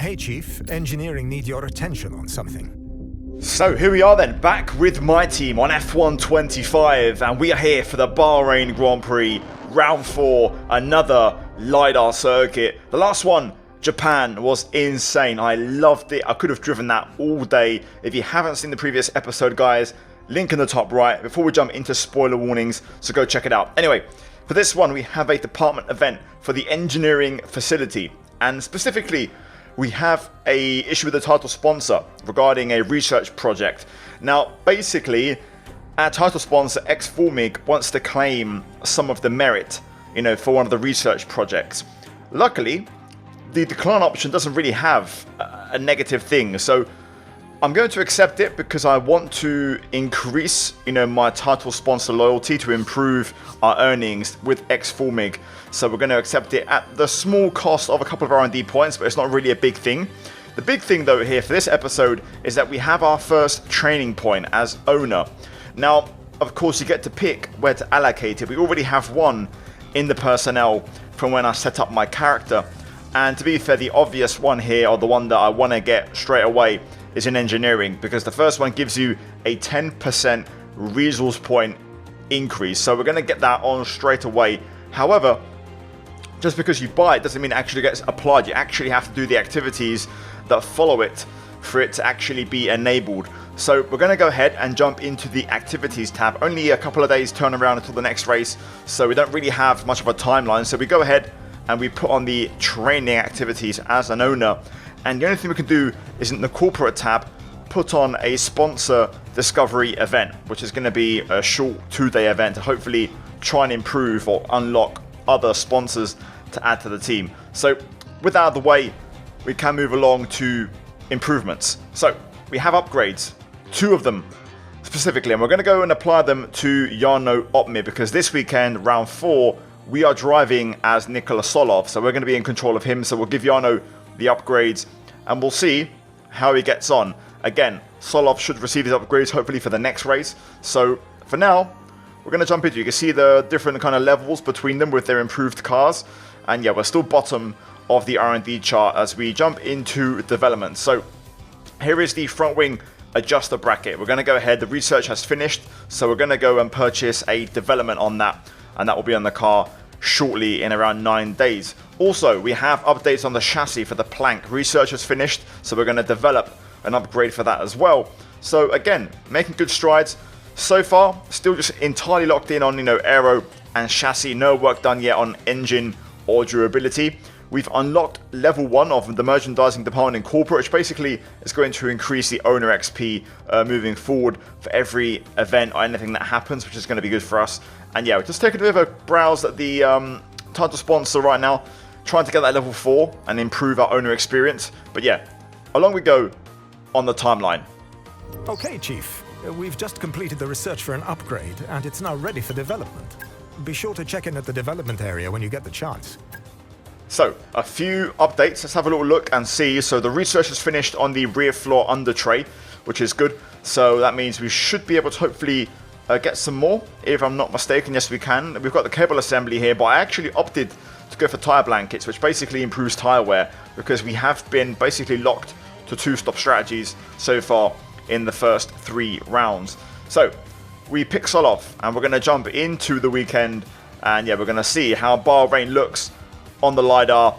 Hey Chief, engineering need your attention on something. So here we are then, back with my team on F1 25, and we are here for the Bahrain Grand Prix, round 4, another LiDAR circuit. The last one, Japan, was insane. I loved it. I could have driven that all day. If you haven't seen the previous episode, guys, link in the top right before we jump into spoiler warnings, so go check it out. Anyway, for this one we have a department event for the engineering facility, and specifically we have a issue with the title sponsor regarding a research project. Now basically our title sponsor X4MiG wants to claim some of the merit, for one of the research projects. Luckily the decline option doesn't really have a negative thing, so I'm going to accept it because I want to increase, my title sponsor loyalty to improve our earnings with X4MiG. So we're going to accept it at the small cost of a couple of R&D points, but it's not really a big thing. The big thing though here for this episode is that we have our first training point as owner. Now, of course, you get to pick where to allocate it. We already have one in the personnel from when I set up my character. And to be fair, the obvious one here, or the one that I want to get straight away, is in engineering, because the first one gives you a 10% resource point increase. So we're going to get that on straight away. However, just because you buy it doesn't mean it actually gets applied. You actually have to do the activities that follow it for it to actually be enabled. So we're going to go ahead and jump into the activities tab. Only a couple of days turnaround until the next race, so we don't really have much of a timeline. So we go ahead and we put on the training activities as an owner. And the only thing we can do is in the corporate tab, put on a sponsor discovery event, which is going to be a short 2-day event to hopefully try and improve or unlock other sponsors to add to the team. So with that out of the way, we can move along to improvements. So we have upgrades, 2 of them specifically, and we're going to go and apply them to Jarno Opmir, because this weekend, round 4, we are driving as Nikola Solov, so we're going to be in control of him. So we'll give Jarno the upgrades and we'll see how he gets on. Again, Solov should receive his upgrades hopefully for the next race. So for now, we're going to jump into, you can see the different kind of levels between them with their improved cars. And yeah, we're still bottom of the R&D chart as we jump into development. So here is the front wing adjuster bracket. We're going to go ahead, the research has finished, so we're going to go and purchase a development on that, and that will be on the car shortly in around 9 days. Also, we have updates on the chassis for the plank. Research has finished, so we're going to develop an upgrade for that as well. So again, making good strides. So far, still just entirely locked in on, aero and chassis. No work done yet on engine or durability. We've unlocked level 1 of the merchandising department in corporate, which basically is going to increase the owner XP moving forward for every event or anything that happens, which is going to be good for us. And yeah, we're just taking a bit of a browse at the title sponsor right now, trying to get that level 4 and improve our owner experience. But yeah, along we go on the timeline. Okay, Chief. We've just completed the research for an upgrade, and it's now ready for development. Be sure to check in at the development area when you get the chance. So, a few updates. Let's have a little look and see. So the research is finished on the rear floor under tray, which is good. So that means we should be able to hopefully get some more, if I'm not mistaken. Yes, we can. We've got the cable assembly here, but I actually opted to go for tire blankets, which basically improves tire wear, because we have been basically locked to 2-stop strategies so far in the first 3 rounds. So we pick Solov, and we're going to jump into the weekend, and yeah, we're going to see how Bahrain looks on the LiDAR,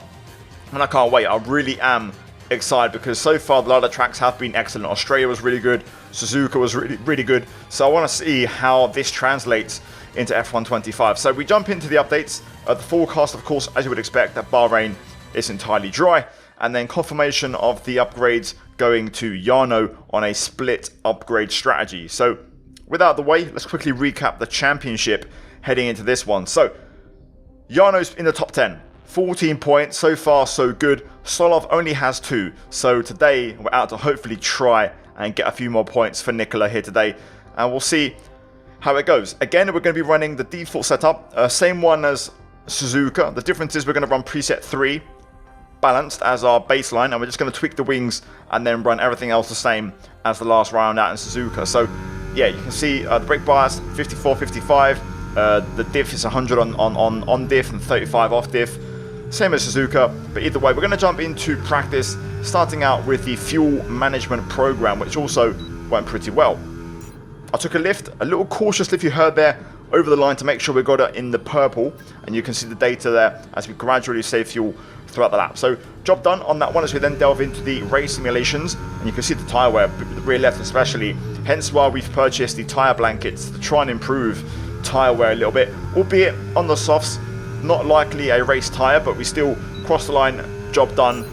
and I can't wait. I really am excited, because so far the LiDAR tracks have been excellent. Australia was really good, Suzuka was really good, so I want to see how this translates into F1 25. So we jump into the updates. The forecast, of course, as you would expect, that Bahrain is entirely dry, and then confirmation of the upgrades going to Jarno on a split upgrade strategy. So without the way, let's quickly recap the championship heading into this one. So Jarno's in the top 10, 14 points, so far so good. Solov only has 2, so today we're out to hopefully try and get a few more points for Nikola here today, and we'll see how it goes. Again, we're going to be running the default setup, same one as Suzuka. The difference is we're going to run preset 3 balanced as our baseline, and we're just going to tweak the wings and then run everything else the same as the last round out in Suzuka. So yeah, you can see the brake bias 54, 55, the diff is 100 on diff and 35 off diff. same as Suzuka, but either way, we're going to jump into practice, starting out with the fuel management program, which also went pretty well. I took a lift, a little cautious lift you heard there, over the line to make sure we got it in the purple, and you can see the data there as we gradually save fuel throughout the lap. So job done on that one as we then delve into the race simulations, and you can see the tyre wear, the rear left especially, hence why we've purchased the tyre blankets to try and improve tyre wear a little bit, albeit on the softs, not likely a race tyre, but we still crossed the line, job done.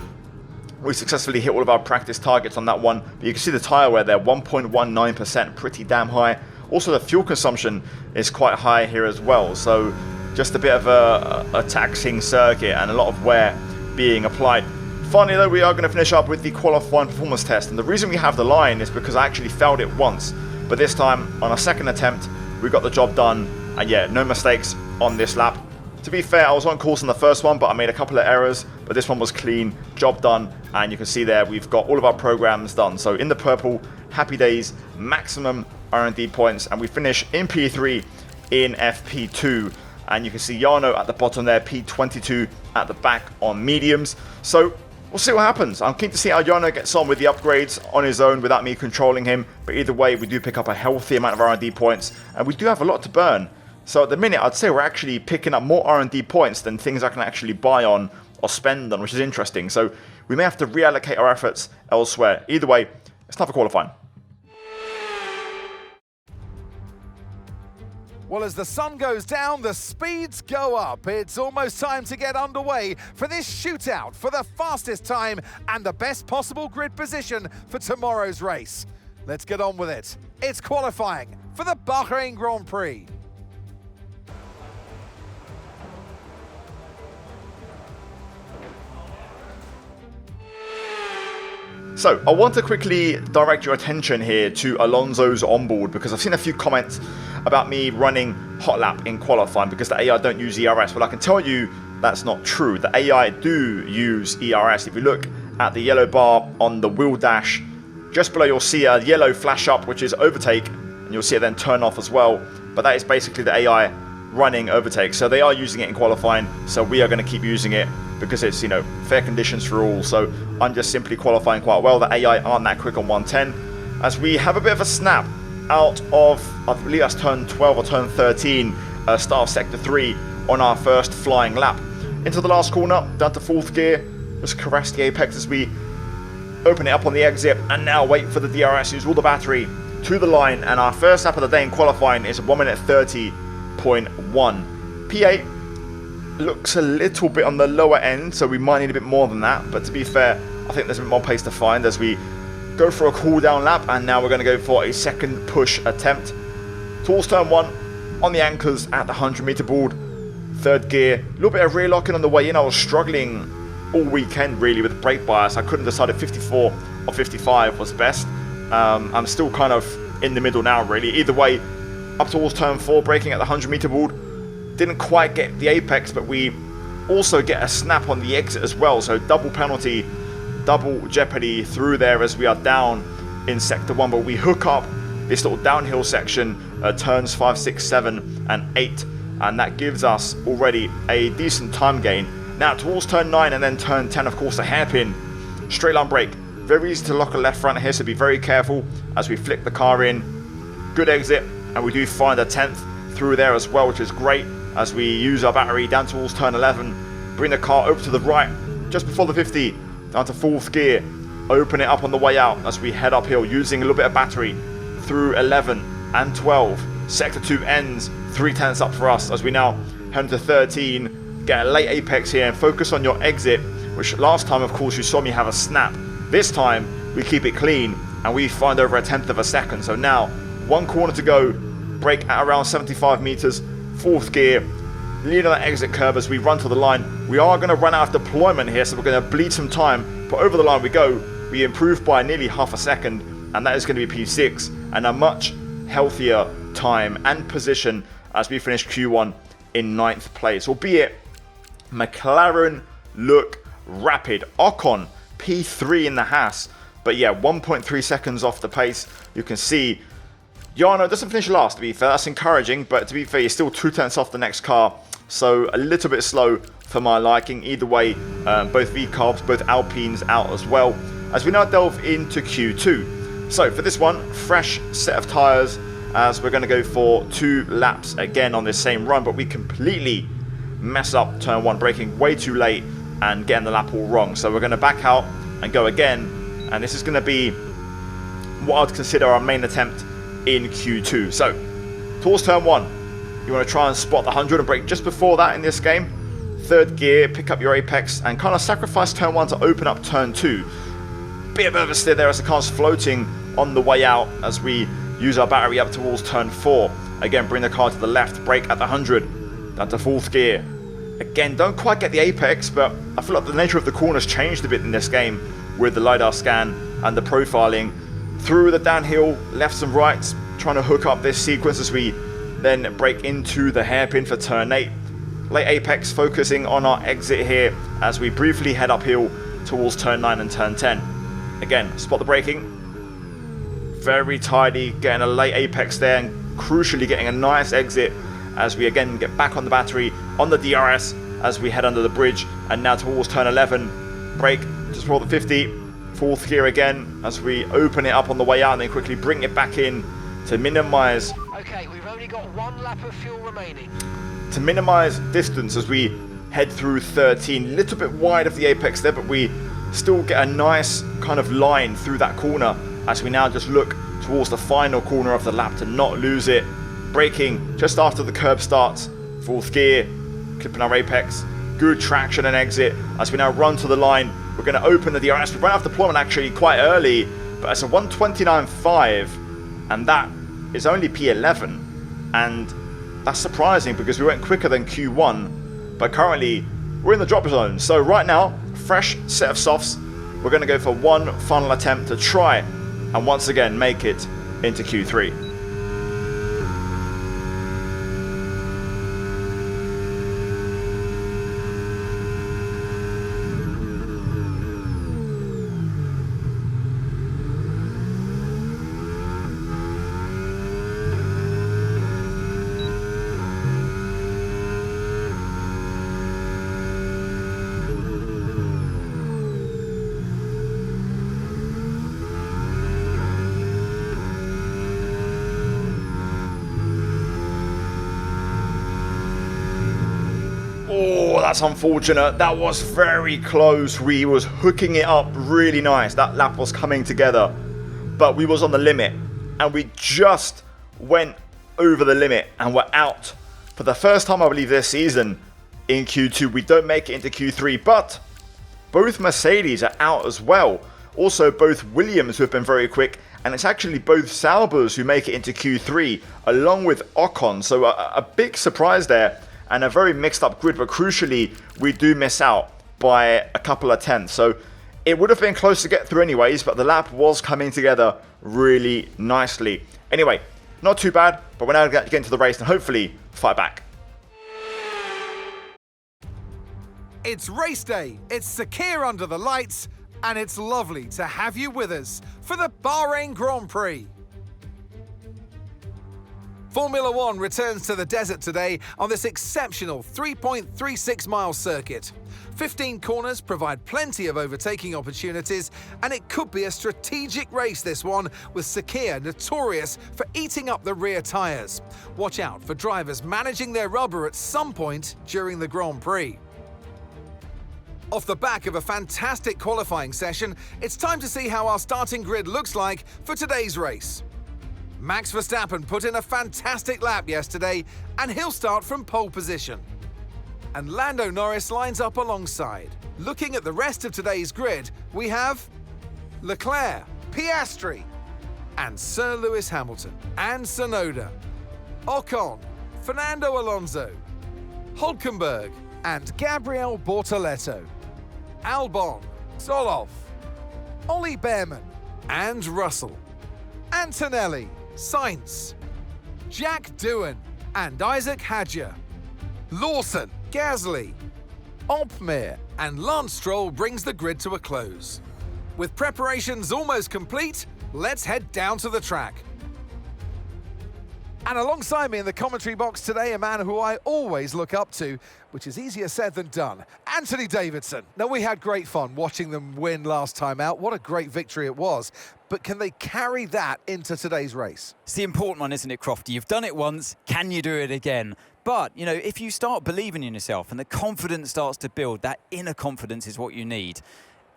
We successfully hit all of our practice targets on that one, but you can see the tyre wear there, 1.19%, pretty damn high. Also the fuel consumption is quite high here as well, so just a bit of a taxing circuit and a lot of wear being applied. Finally though, we are going to finish up with the qualifying performance test, and the reason we have the line is because I actually failed it once, but this time on our second attempt we got the job done, and yeah, no mistakes on this lap. To be fair, I was on course on the first one, but I made a couple of errors, but this one was clean, job done, and you can see there we've got all of our programs done. So in the purple, happy days, maximum R&D points, and we finish in P3 in FP2, and you can see Jarno at the bottom there, P22 at the back on mediums. So we'll see what happens. I'm keen to see how Jarno gets on with the upgrades on his own without me controlling him, but either way we do pick up a healthy amount of R&D points, and we do have a lot to burn. So at the minute, I'd say we're actually picking up more R&D points than things I can actually buy on or spend on, which is interesting. So we may have to reallocate our efforts elsewhere. Either way, it's time for qualifying. Well, as the sun goes down, the speeds go up. It's almost time to get underway for this shootout for the fastest time and the best possible grid position for tomorrow's race. Let's get on with it. It's qualifying for the Bahrain Grand Prix. So, I want to quickly direct your attention here to Alonso's onboard, because I've seen a few comments about me running hot lap in qualifying because the AI don't use ERS. Well, I can tell you that's not true. The AI do use ERS. If you look at the yellow bar on the wheel dash, just below you'll see a yellow flash up, which is overtake, and you'll see it then turn off as well. But that is basically the AI running overtake. So they are using it in qualifying, so we are going to keep using it because it's, you know, fair conditions for all. So I'm just simply qualifying quite well. The AI aren't that quick on 110, as we have a bit of a snap out of, I believe that's turn 12 or turn 13, start of sector 3 on our first flying lap. Into the last corner, down to 4th gear, just caress the apex as we open it up on the exit, and now wait for the DRS, use all the battery to the line, and our first lap of the day in qualifying is 1 minute 30.1. P8 looks a little bit on the lower end, so we might need a bit more than that, but to be fair, I think there's a bit more pace to find as we go for a cool down lap, and now we're going to go for a second push attempt. Towards turn 1, on the anchors at the 100-meter board, 3rd gear, a little bit of rear locking on the way in. I was struggling all weekend really with brake bias. I couldn't decide if 54 or 55 was best. I'm still kind of in the middle now really. Either way, up towards turn 4, braking at the 100-meter board. Didn't quite get the apex, but we also get a snap on the exit as well. So double penalty, double jeopardy through there as we are down in sector 1. But we hook up this little downhill section, turns 5, 6, 7 and 8. And that gives us already a decent time gain. Now towards turn 9 and then turn 10, of course, a hairpin. Straight line brake. Very easy to lock a left front here, so be very careful as we flick the car in. Good exit, and we do find a 10th through there as well, which is great, as we use our battery down towards turn 11, bring the car over to the right, just before the 50, down to 4th gear, open it up on the way out as we head uphill, using a little bit of battery through 11 and 12. Sector 2 ends 3/10 up for us as we now head to 13, get a late apex here and focus on your exit, which last time, of course, you saw me have a snap. This time, we keep it clean and we find over 1/10 of a second. So now, 1 corner to go, brake at around 75 meters, 4th gear, lead on that exit curve as we run to the line. We are going to run out of deployment here, so we're going to bleed some time, but over the line we go. We improve by nearly half a second, and that is going to be P6, and a much healthier time and position as we finish Q1 in 9th place. Albeit, McLaren look rapid. Ocon, P3 in the Haas, but yeah, 1.3 seconds off the pace. You can see Jarno doesn't finish last, to be fair. That's encouraging, but to be fair, he's still 2/10 off the next car so a little bit slow for my liking. Either way, both V-Carbs, both Alpines out as well, as we now delve into Q2. So for this one, fresh set of tyres, as we're going to go for 2 laps again on this same run, but we completely mess up turn 1, braking way too late and getting the lap all wrong. So we're going to back out and go again, and this is going to be what I'd consider our main attempt in Q2. So towards turn 1, you want to try and spot the 100 and brake just before that in this game. 3rd gear, pick up your apex and kind of sacrifice turn 1 to open up turn 2. Bit of oversteer there as the car's floating on the way out as we use our battery up towards turn 4. Again, bring the car to the left, brake at the 100, down to 4th gear. Again, don't quite get the apex, but I feel like the nature of the corners changed a bit in this game with the LiDAR scan and the profiling. Through the downhill, lefts and rights, trying to hook up this sequence as we then brake into the hairpin for turn 8. Late apex, focusing on our exit here as we briefly head uphill towards turn 9 and turn 10. Again, spot the braking. Very tidy, getting a late apex there and crucially getting a nice exit as we again get back on the battery, on the DRS as we head under the bridge, and now towards turn 11, brake just before the 50, 4th gear again as we open it up on the way out and then quickly bring it back in to minimize. Okay, we've only got 1 lap of fuel remaining. To minimize distance as we head through 13, little bit wide of the apex there, but we still get a nice kind of line through that corner as we now just look towards the final corner of the lap to not lose it. Braking just after the curb starts, 4th gear, clipping our apex, good traction and exit as we now run to the line. We're going to open the DRS. We ran off deployment actually quite early, but it's a 129.5 and that is only P11, and that's surprising because we went quicker than Q1, but currently we're in the drop zone. So right now, fresh set of softs, we're going to go for 1 final attempt to try and once again make it into Q3. Oh, that's unfortunate. That was very close. We was hooking it up really nice. That lap was coming together, but we was on the limit and we just went over the limit and we're out for the first time I believe this season in Q2. We don't make it into Q3, but both Mercedes are out as well. Also both Williams, who have been very quick, and it's actually both Saubers who make it into Q3 along with Ocon. So a big surprise there. And a very mixed up grid, but crucially, we do miss out by a couple of tenths. So it would have been close to get through anyways, but the lap was coming together really nicely. Anyway, not too bad, but we're now going to get into the race and hopefully fight back. It's race day, it's Sakir under the lights, and it's lovely to have you with us for the Bahrain Grand Prix. Formula One returns to the desert today on this exceptional 3.36 mile circuit. 15 corners provide plenty of overtaking opportunities, and it could be a strategic race, this one, with Sakir notorious for eating up the rear tyres. Watch out for drivers managing their rubber at some point during the Grand Prix. Off the back of a fantastic qualifying session, it's time to see how our starting grid looks like for today's race. Max Verstappen put in a fantastic lap yesterday, and he'll start from pole position. And Lando Norris lines up alongside. Looking at the rest of today's grid, we have Leclerc, Piastri, and Sir Lewis Hamilton, and Tsunoda, Ocon, Fernando Alonso, Hülkenberg, and Gabriel Bortoleto, Albon, Zoloff, Ollie Behrman, and Russell, Antonelli, Sainz, Jack Doohan, and Isaac Hadjar, Lawson, Gasly, Opmeer, and Lance Stroll brings the grid to a close. With preparations almost complete, let's head down to the track. And alongside me in the commentary box today, a man who I always look up to, which is easier said than done, Anthony Davidson. Now, we had great fun watching them win last time out. What a great victory it was. But can they carry that into today's race? It's the important one, isn't it, Crofty? You've done it once, can you do it again? But, you know, if you start believing in yourself and the confidence starts to build, that inner confidence is what you need.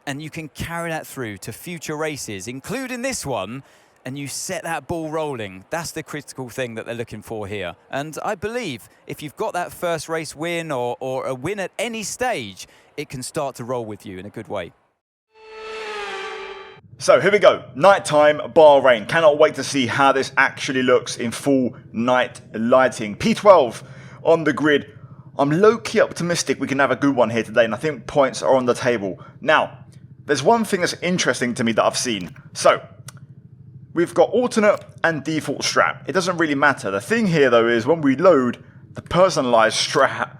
And you can carry that through to future races, including this one, and you set that ball rolling. That's the critical thing that they're looking for here. And I believe if you've got that first race win or a win at any stage, it can start to roll with you in a good way. So here we go, nighttime Bahrain. Cannot wait to see how this actually looks in full night lighting. P12 on the grid. I'm low-key optimistic we can have a good one here today, and I think points are on the table. Now, there's one thing that's interesting to me that I've seen. So, we've got alternate and default strat. It doesn't really matter. The thing here, though, is when we load the personalized strat,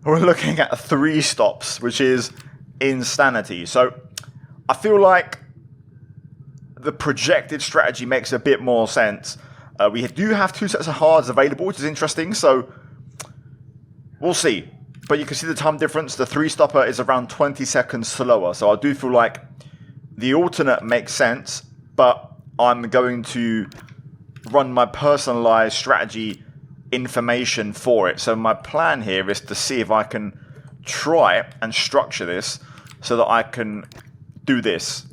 we're looking at 3 stops, which is insanity. So, I feel like the projected strategy makes a bit more sense. We do have 2 sets of hards available, which is interesting, so we'll see. But you can see the time difference. The 3-stopper is around 20 seconds slower, so I do feel like the alternate makes sense, but I'm going to run my personalized strategy information for it. So my plan here is to see if I can try and structure this so that I can do this.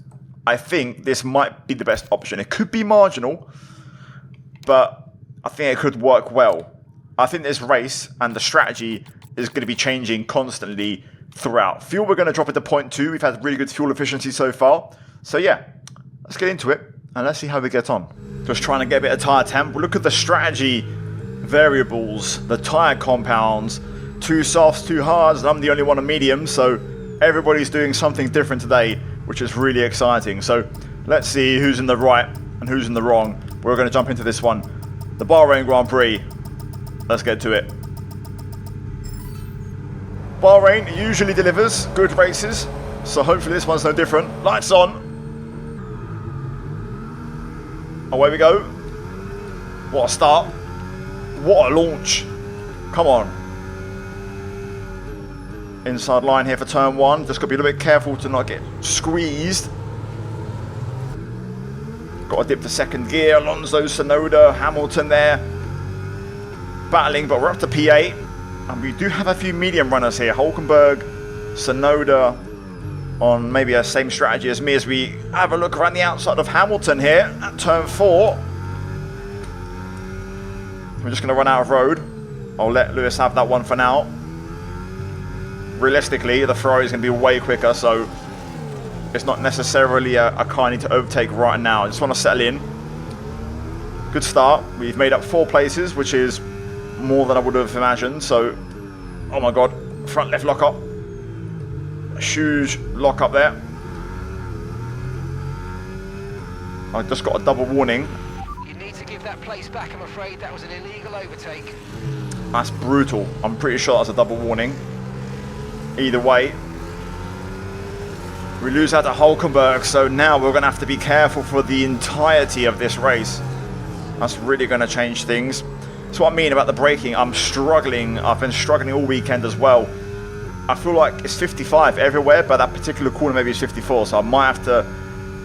I think this might be the best option. It could be marginal, but I think it could work well. I think this race and the strategy is going to be changing constantly throughout. Fuel, we're going to drop it to 0.2. We've had really good fuel efficiency so far. So yeah, let's get into it. And let's see how we get on. Just trying to get a bit of tyre temp. Look at the strategy variables, the tyre compounds, 2 softs, 2 hards, and I'm the only one on medium, so everybody's doing something different today, which is really exciting. So let's see who's in the right and who's in the wrong. We're going to jump into this one. The Bahrain Grand Prix. Let's get to it. Bahrain usually delivers good races, so hopefully this one's no different. Lights on. Away we go. What a start. What a launch. Come on. Inside line here for turn 1. Just got to be a little bit careful to not get squeezed. Got to dip to second gear. Alonso, Sonoda, Hamilton there. Battling, but we're up to P8. And we do have a few medium runners here. Hulkenberg, Sonoda, on maybe a same strategy as me as we have a look around the outside of Hamilton here at turn 4. We're just going to run out of road. I'll let Lewis have that one for now. Realistically, the Ferrari is going to be way quicker, so it's not necessarily a car I need to overtake right now. I just want to settle in. Good start. We've made up 4 places, which is more than I would have imagined. So, oh my god, front left lock up. Huge lock up there. I just got a double warning. You need to give that place back, I'm afraid. That was an illegal overtake. That's brutal. I'm pretty sure that's a double warning. Either way, we lose out to Hulkenberg, so now we're going to have to be careful for the entirety of this race. That's really going to change things. That's what I mean about the braking. I'm struggling. I've been struggling all weekend as well. I feel like it's 55 everywhere, but that particular corner maybe is 54, so I might have to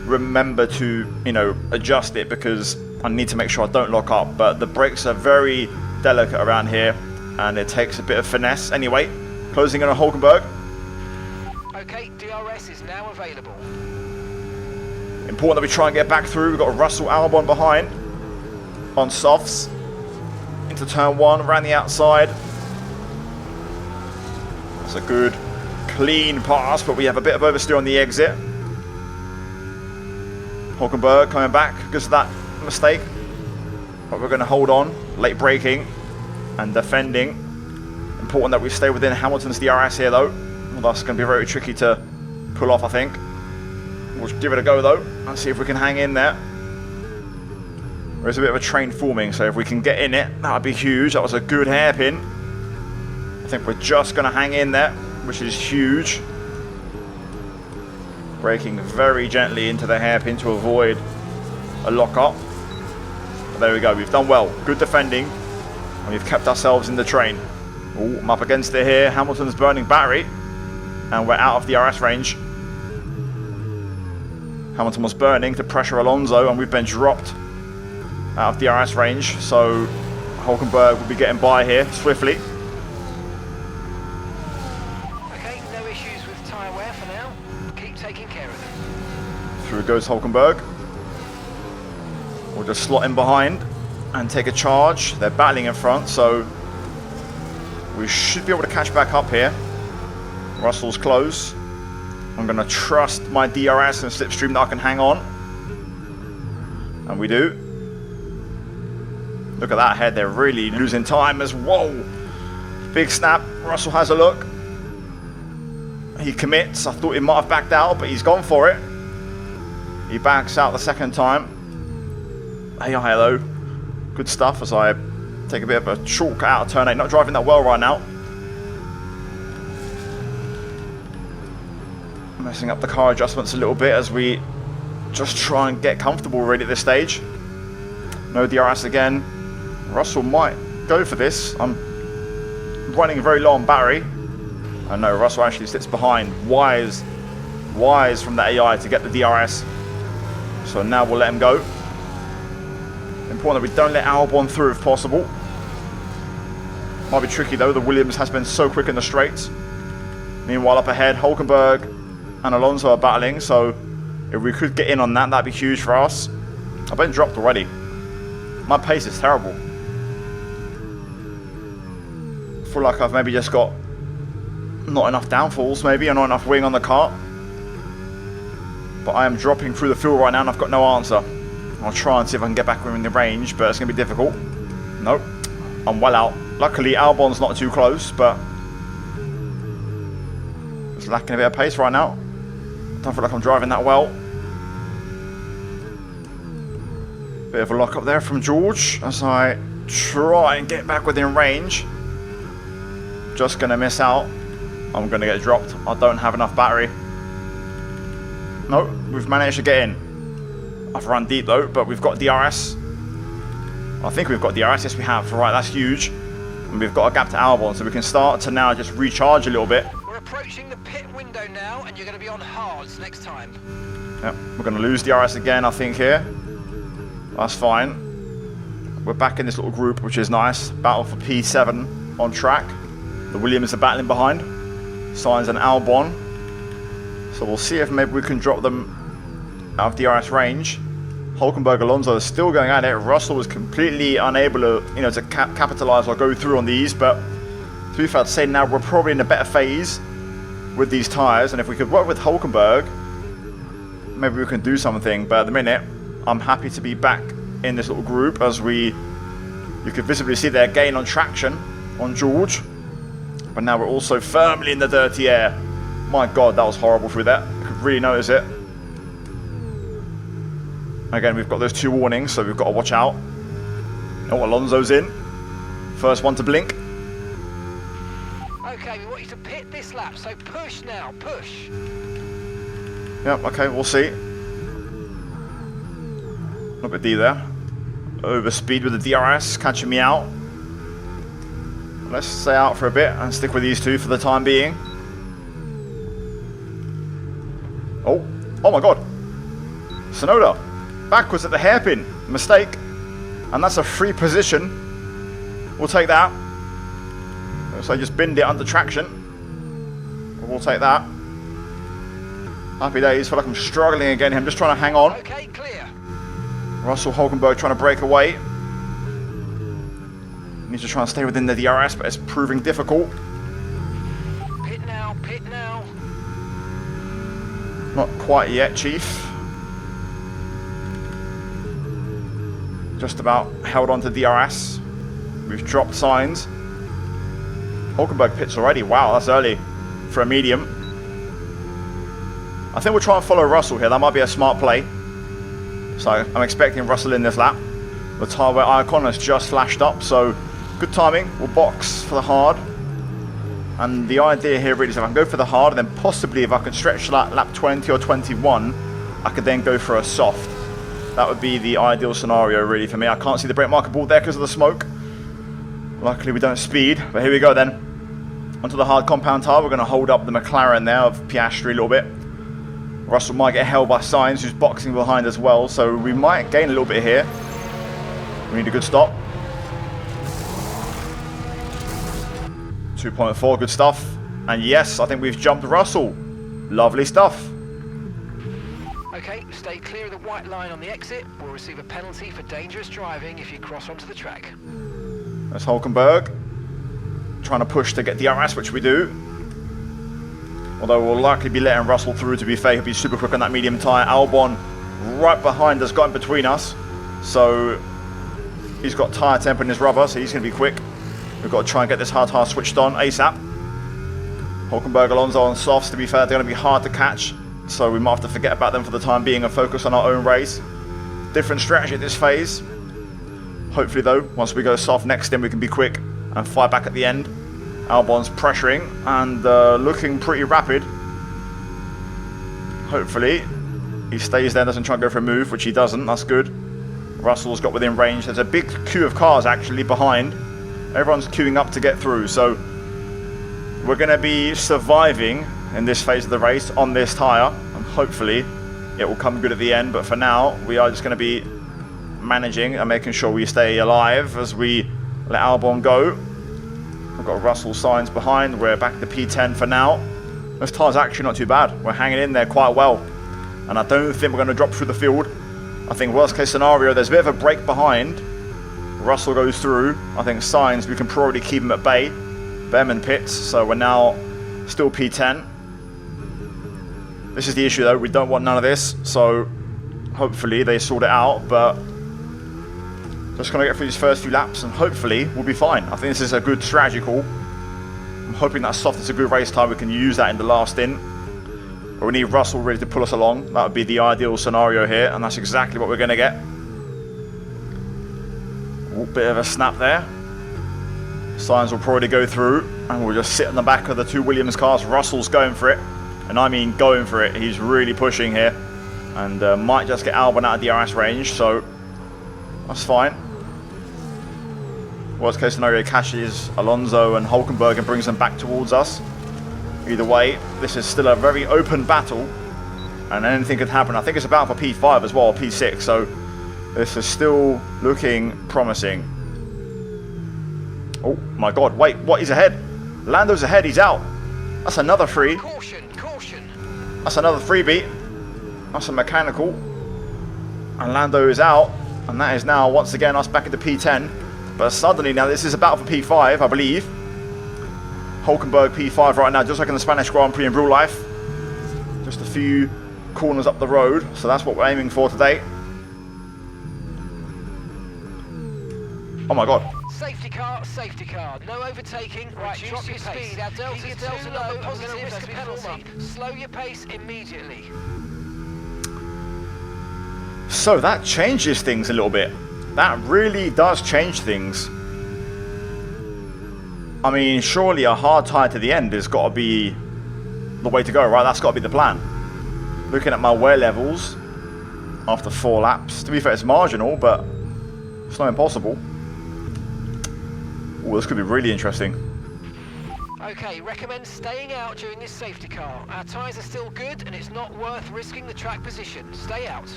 remember to, you know, adjust it because I need to make sure I don't lock up. But the brakes are very delicate around here, and it takes a bit of finesse. Anyway, closing in on Hulkenberg. Okay, DRS is now available. Important that we try and get back through. We've got Russell Albon behind on softs. Into turn 1, around the outside. That's a good, clean pass, but we have a bit of oversteer on the exit. Hulkenberg coming back because of that mistake. But we're going to hold on. Late braking and defending. Important that we stay within Hamilton's DRS here, though. Well, that's going to be very tricky to pull off, I think. We'll give it a go, though, and see if we can hang in there. There's a bit of a train forming, so if we can get in it, that would be huge. That was a good hairpin. I think we're just going to hang in there, which is huge. Braking very gently into the hairpin to avoid a lock-up. But there we go. We've done well. Good defending. And we've kept ourselves in the train. Oh, I'm up against it here. Hamilton's burning battery. And we're out of DRS range. Hamilton was burning to pressure Alonso, and we've been dropped out of DRS range. So Hulkenberg will be getting by here swiftly. Okay, no issues with tyre wear for now. Keep taking care of them. Through goes Hulkenberg. We'll just slot in behind and take a charge. They're battling in front, so we should be able to catch back up here. Russell's close. I'm going to trust my DRS and slipstream that I can hang on. And we do. Look at that head. They're really losing time as whoa. Big snap. Russell has a look. He commits. I thought he might have backed out, but he's gone for it. He backs out the second time. Hey, hello. Good stuff as I take a bit of a shortcut out of turn 8. Not driving that well right now. Messing up the car adjustments a little bit as we just try and get comfortable really at this stage. No DRS again. Russell might go for this. I'm running very low on battery. And no, Russell actually sits behind. Wise from the AI to get the DRS. So now we'll let him go. Important that we don't let Albon through if possible. Might be tricky though. The Williams has been so quick in the straights. Meanwhile, up ahead, Hulkenberg and Alonso are battling. So if we could get in on that, that'd be huge for us. I've been dropped already. My pace is terrible. I feel like I've maybe just got not enough downfalls, maybe, and not enough wing on the car. But I am dropping through the field right now and I've got no answer. I'll try and see if I can get back within the range, but it's going to be difficult. Nope. I'm well out. Luckily, Albon's not too close, but just lacking a bit of pace right now. Don't feel like I'm driving that well. Bit of a lock up there from George as I try and get back within range. Just going to miss out. I'm going to get dropped. I don't have enough battery. Nope, we've managed to get in. I've run deep though, but we've got DRS. I think we've got DRS. Yes, we have. Right, that's huge. And we've got a gap to Albon, so we can start to now just recharge a little bit. We're approaching the pit window now, and you're going to be on hards next time. Yep, we're going to lose DRS again, I think, here. That's fine. We're back in this little group, which is nice. Battle for P7 on track. The Williams are battling behind. Sainz and Albon. So we'll see if maybe we can drop them out of DRS range. Hulkenberg Alonso is still going at it. Russell was completely unable to, to capitalize or go through on these. But to be fair to say, now we're probably in a better phase with these tires. And if we could work with Hulkenberg, maybe we can do something. But at the minute, I'm happy to be back in this little group as you could visibly see their gain on traction on George. But now we're also firmly in the dirty air. My God, that was horrible through that. You could really notice it. Again, we've got those 2 warnings, so we've got to watch out. Oh, Alonso's in. First one to blink. Okay, we want you to pit this lap, so push now, push. Yep, okay, we'll see. Look at D there. Overspeed with the DRS, catching me out. Let's stay out for a bit and stick with these 2 for the time being. Oh my God. Tsunoda. Backwards at the hairpin. Mistake. And that's a free position. We'll take that. So I just binned it under traction. We'll take that. Happy days. Feel like I'm struggling again. I'm just trying to hang on. Okay, clear. Russell Hulkenberg trying to break away. Needs to try and stay within the DRS, but it's proving difficult. Pit now, pit now. Not quite yet, Chief. Just about held on to DRS. We've dropped Sainz. Hulkenberg pits already. Wow, that's early for a medium. I think we'll try and follow Russell here. That might be a smart play. So I'm expecting Russell in this lap. The tyre wear icon has just flashed up, so good timing. We'll box for the hard. And the idea here really is if I can go for the hard, and then possibly if I can stretch lap 20 or 21, I could then go for a soft. That would be the ideal scenario, really, for me. I can't see the brake marker board there because of the smoke. Luckily, we don't speed. But here we go, then. Onto the hard compound tire. We're going to hold up the McLaren there of Piastri a little bit. Russell might get held by Sainz, who's boxing behind as well. So we might gain a little bit here. We need a good stop. 2.4, good stuff. And yes, I think we've jumped Russell. Lovely stuff. Okay, stay clear of the white line on the exit. We'll receive a penalty for dangerous driving if you cross onto the track. That's Hulkenberg. Trying to push to get DRS, which we do. Although we'll likely be letting Russell through, to be fair. He'll be super quick on that medium tyre. Albon right behind us, got in between us. So he's got tyre temp in his rubber, so he's going to be quick. We've got to try and get this hard tyre switched on ASAP. Hulkenberg, Alonso on softs, to be fair, they're going to be hard to catch. So we might have to forget about them for the time being and focus on our own race. Different strategy at this phase. Hopefully though, once we go soft next in, we can be quick and fight back at the end. Albon's pressuring and looking pretty rapid. Hopefully he stays there, doesn't try and go for a move, which he doesn't. That's good. Russell's got within range. There's a big queue of cars actually behind. Everyone's queuing up to get through. So we're going to be surviving in this phase of the race on this tyre, and hopefully it will come good at the end. But for now, we are just going to be managing and making sure we stay alive as we let Albon go. We've got Russell Sainz behind. We're back to P10 for now. This tyre's actually not too bad. We're hanging in there quite well, and I don't think we're going to drop through the field. I think worst case scenario, there's a bit of a break behind. Russell goes through. I think Sainz, we can probably keep him at bay. Behrman pits, so we're now still P10. This is the issue though, we don't want none of this, so hopefully they sort it out, but just going to get through these first few laps and hopefully we'll be fine. I think this is a good strategy call. I'm hoping that soft is a good race time, we can use that in the last stint. But we need Russell ready to pull us along. That would be the ideal scenario here, and that's exactly what we're going to get. Ooh, bit of a snap there. Sainz will probably go through, and we'll just sit in the back of the two Williams cars. Russell's going for it, and I mean going for it. He's really pushing here, and might just get Albon out of DRS range, so that's fine. Worst case scenario, catches Alonso and Hulkenberg and brings them back towards us. Either way, this is still a very open battle, and anything could happen. I think it's about for P5 as well, P6, so this is still looking promising. Oh my god, wait, what? He's ahead. Lando's ahead, he's out. That's another free. Caution, caution. That's another freebie. That's a mechanical. And Lando is out, and that is now once again us back into P10. But suddenly now this is a battle for P5, I believe. Hulkenberg P5 right now, just like in the Spanish Grand Prix in real life. Just a few corners up the road, so that's what we're aiming for today. Oh my god. Safety car, no overtaking. Right, drop your speed. Our delta's too low, I'm going to risk a penalty. Slow your pace immediately. So that changes things a little bit. That really does change things. I mean, surely a hard tie to the end has got to be the way to go, right? That's got to be the plan. Looking at my wear levels after 4 laps, to be fair, it's marginal, but it's not impossible. Oh, this could be really interesting. Okay, recommend staying out during this safety car. Our tyres are still good and it's not worth risking the track position. Stay out.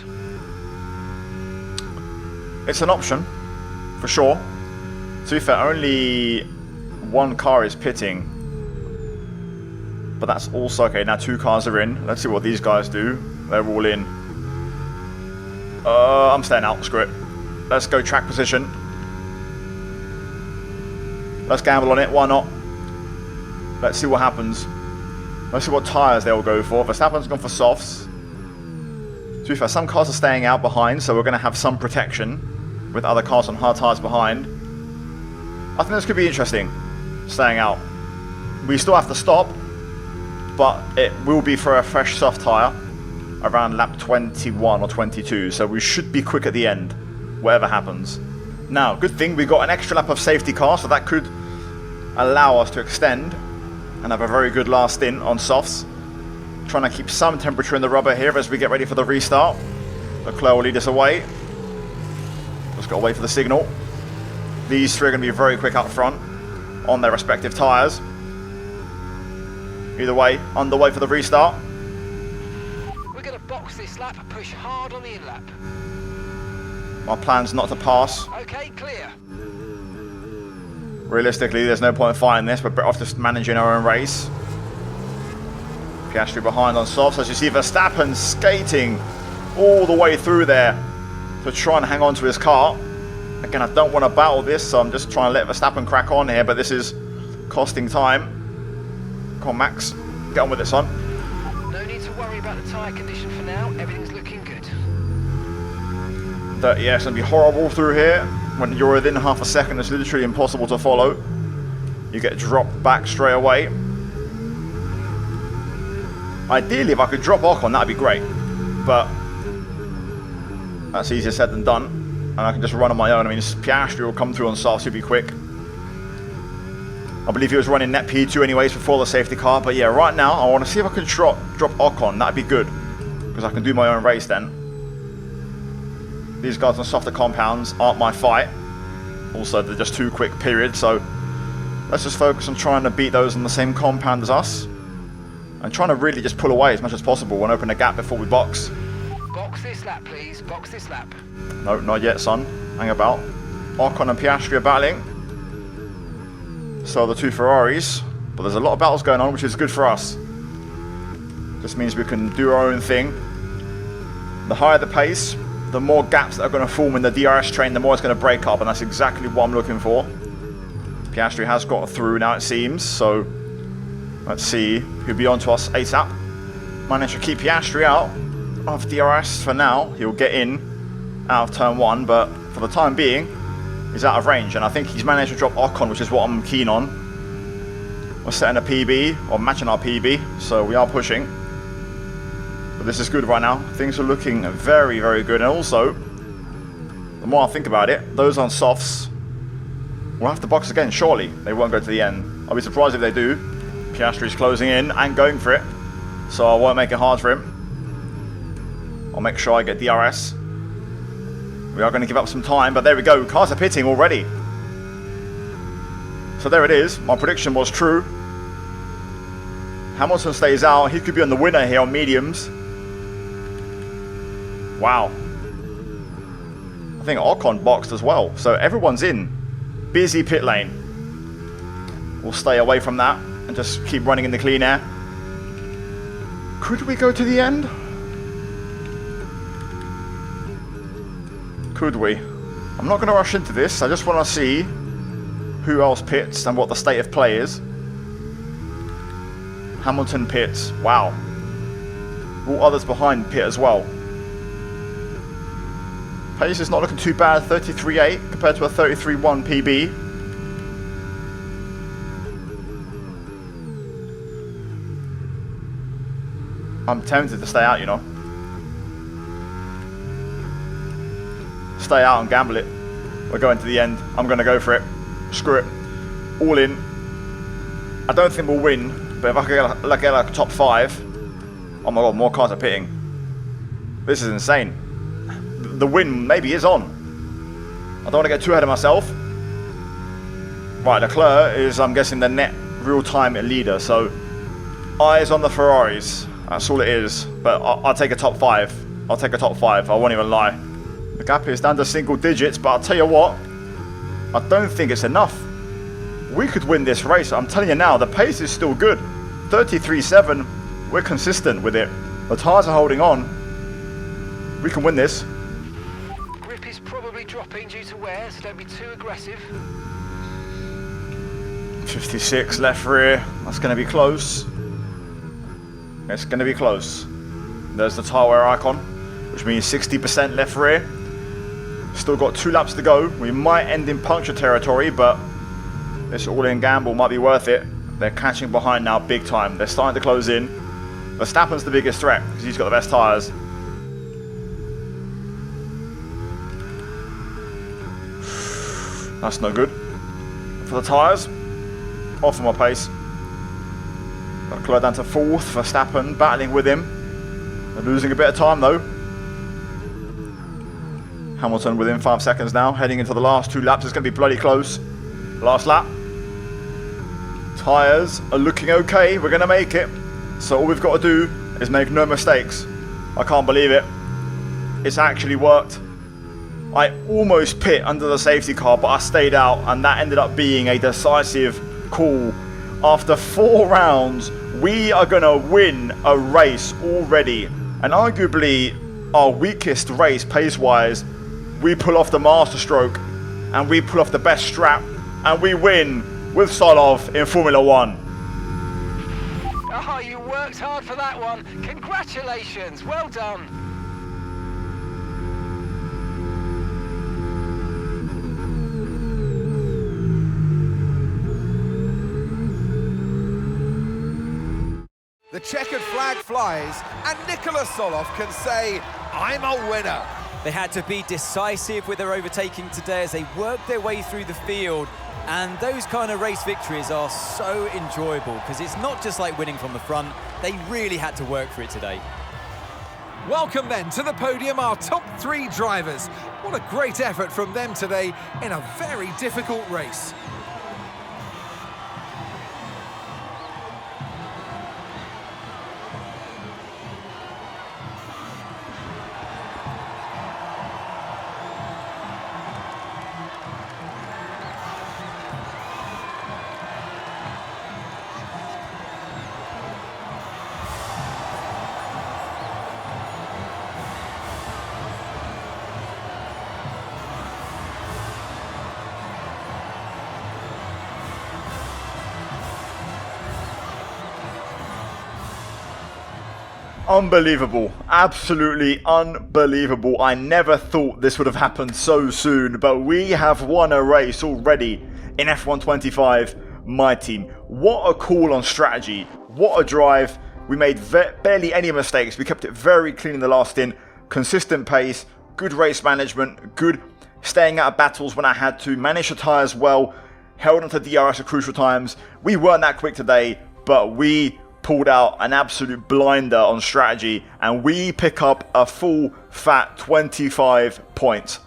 It's an option, for sure. To be fair, only one car is pitting. But that's also okay. Now 2 cars are in. Let's see what these guys do. They're all in. I'm staying out. Screw it. Let's go track position. Let's gamble on it. Why not? Let's see what happens. Let's see what tyres they'll go for. Verstappen's gone for softs. To be fair, some cars are staying out behind, so we're going to have some protection with other cars on hard tyres behind. I think this could be interesting, staying out. We still have to stop, but it will be for a fresh soft tyre around lap 21 or 22, so we should be quick at the end, whatever happens. Now, good thing we got an extra lap of safety car, so that could allow us to extend and have a very good last stint on softs. Trying to keep some temperature in the rubber here as we get ready for the restart. Leclerc will lead us away. Just got to wait for the signal. These three are going to be very quick up front on their respective tyres. Either way, underway for the restart. We're going to box this lap and push hard on the in-lap. My plan's not to pass. Okay, clear. Realistically, there's no point in fighting this. We're better off just managing our own race. Piastri behind on softs. As you see, Verstappen skating all the way through there to try and hang on to his car. Again, I don't want to battle this, so I'm just trying to let Verstappen crack on here, but this is costing time. Come on, Max. Get on with it, son. No need to worry about the tyre condition for now. Everything's looking good. Yeah, it's going to be horrible through here. When you're within half a second, it's literally impossible to follow. You get dropped back straight away. Ideally, if I could drop Ocon, that'd be great. But that's easier said than done. And I can just run on my own. I mean, Piastri will come through on softs, he'll be quick. I believe he was running net P2 anyways before the safety car. But yeah, right now, I want to see if I can drop Ocon. That'd be good. Because I can do my own race then. These guys on softer compounds aren't my fight. Also, they're just too quick, period. So let's just focus on trying to beat those on the same compound as us. And trying to really just pull away as much as possible and open a gap before we box. Box this lap, please. Box this lap. No, not yet, son. Hang about. Ocon and Piastri are battling. So the two Ferraris. But there's a lot of battles going on, which is good for us. Just means we can do our own thing. The higher the pace, the more gaps that are going to form in the DRS train, the more it's going to break up. And that's exactly what I'm looking for. Piastri has got through now, it seems. So let's see who'll be on to us ASAP. Managed to keep Piastri out of DRS for now. He'll get in out of turn 1, but for the time being, he's out of range. And I think he's managed to drop Ocon, which is what I'm keen on. We're setting a PB, or matching our PB, so we are pushing. But this is good right now. Things are looking very, very good. And also, the more I think about it, those on softs will have to box again, surely. They won't go to the end. I'll be surprised if they do. Piastri's closing in and going for it, so I won't make it hard for him. I'll make sure I get DRS. We are going to give up some time, but there we go. Cars are pitting already. So there it is. My prediction was true. Hamilton stays out. He could be on the winner here on mediums. Wow. I think Ocon boxed as well. So everyone's in. Busy pit lane. We'll stay away from that and just keep running in the clean air. Could we go to the end? Could we? I'm not going to rush into this. I just want to see who else pits and what the state of play is. Hamilton pits. Wow. All others behind pit as well. Pace is not looking too bad. 33.8 compared to a 33.1 PB. I'm tempted to stay out, you know. Stay out and gamble it. We're going to the end. I'm going to go for it. Screw it. All in. I don't think we'll win, but if I could get like a top 5, oh my god, more cars are pitting. This is insane. The win maybe is on. I don't want to get too ahead of myself. Right, Leclerc is, I'm guessing, the net real-time leader, so eyes on the Ferraris. That's all it is. But I'll take a top 5. I'll take a top 5. I won't even lie. The gap is down to single digits, but I'll tell you what, I don't think it's enough. We could win this race. I'm telling you now, the pace is still good. 33.7. We're consistent with it. The tyres are holding on. We can win this. Grip is probably dropping due to wear, so don't be too aggressive. 56 left rear. That's going to be close. It's going to be close. There's the tyre wear icon, which means 60% left rear. Still got 2 laps to go. We might end in puncture territory, but this all-in gamble might be worth it. They're catching behind now big time. They're starting to close in. Verstappen's the biggest threat because he's got the best tyres. That's no good. For the tyres, off of my pace. Leclerc down to 4th. Verstappen battling with him. They're losing a bit of time though. Hamilton within 5 seconds now, heading into the last 2 laps. It's going to be bloody close. Last lap. Tyres are looking okay. We're going to make it. So all we've got to do is make no mistakes. I can't believe it. It's actually worked. I almost pit under the safety car, but I stayed out, and that ended up being a decisive call. After 4 rounds, we are going to win a race already. And arguably our weakest race pace-wise, we pull off the master stroke, and we pull off the best strap, and we win with Solov in Formula 1. Oh, you worked hard for that one. Congratulations, well done. The checkered flag flies, and Nicholas Solov can say, I'm a winner. They had to be decisive with their overtaking today as they worked their way through the field. And those kind of race victories are so enjoyable because it's not just like winning from the front. They really had to work for it today. Welcome then to the podium, our top 3 drivers. What a great effort from them today in a very difficult race. Unbelievable, absolutely unbelievable. I never thought this would have happened so soon, but we have won a race already in F1 25, my team. What a call on strategy, what a drive. We made barely any mistakes, we kept it very clean in the last stint, consistent pace, good race management, good staying out of battles when I had to, managed the tyres well, held onto DRS at crucial times. We weren't that quick today, but we pulled out an absolute blinder on strategy, and we pick up a full fat 25 points.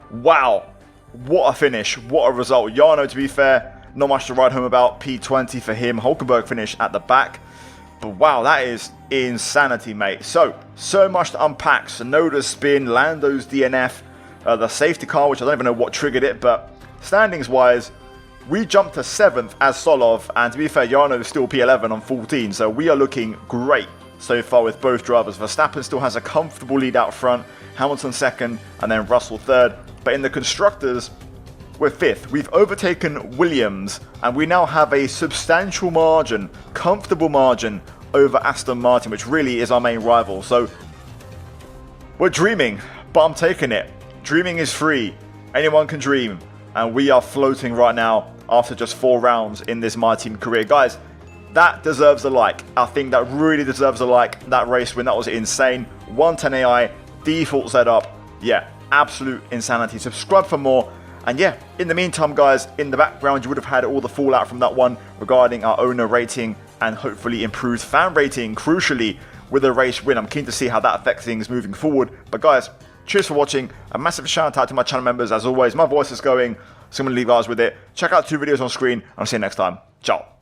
Wow, what a finish, what a result. Jarno, to be fair, not much to write home about. P20 for him. Hulkenberg finish at the back, but wow, that is insanity, mate. So much to unpack. Sonoda's spin, Lando's DNF, the safety car, which I don't even know what triggered it, but standings wise, we jumped to 7th as Solov, and to be fair, Jarno is still P11 on 14, so we are looking great so far with both drivers. Verstappen still has a comfortable lead out front, Hamilton 2nd, and then Russell 3rd. But in the Constructors, we're 5th. We've overtaken Williams, and we now have a substantial margin, comfortable margin, over Aston Martin, which really is our main rival. So we're dreaming, but I'm taking it. Dreaming is free. Anyone can dream. And we are floating right now after just 4 rounds in this My Team career. Guys, that deserves a like. I think that really deserves a like. That race win, that was insane. 110 AI, default setup. Yeah, absolute insanity. Subscribe for more. And yeah, in the meantime, guys, in the background, you would have had all the fallout from that one regarding our owner rating and hopefully improved fan rating, crucially, with a race win. I'm keen to see how that affects things moving forward. But guys, cheers for watching. A massive shout out to my channel members. As always, my voice is going, so I'm going to leave you guys with it. Check out 2 videos on screen. I'll see you next time. Ciao.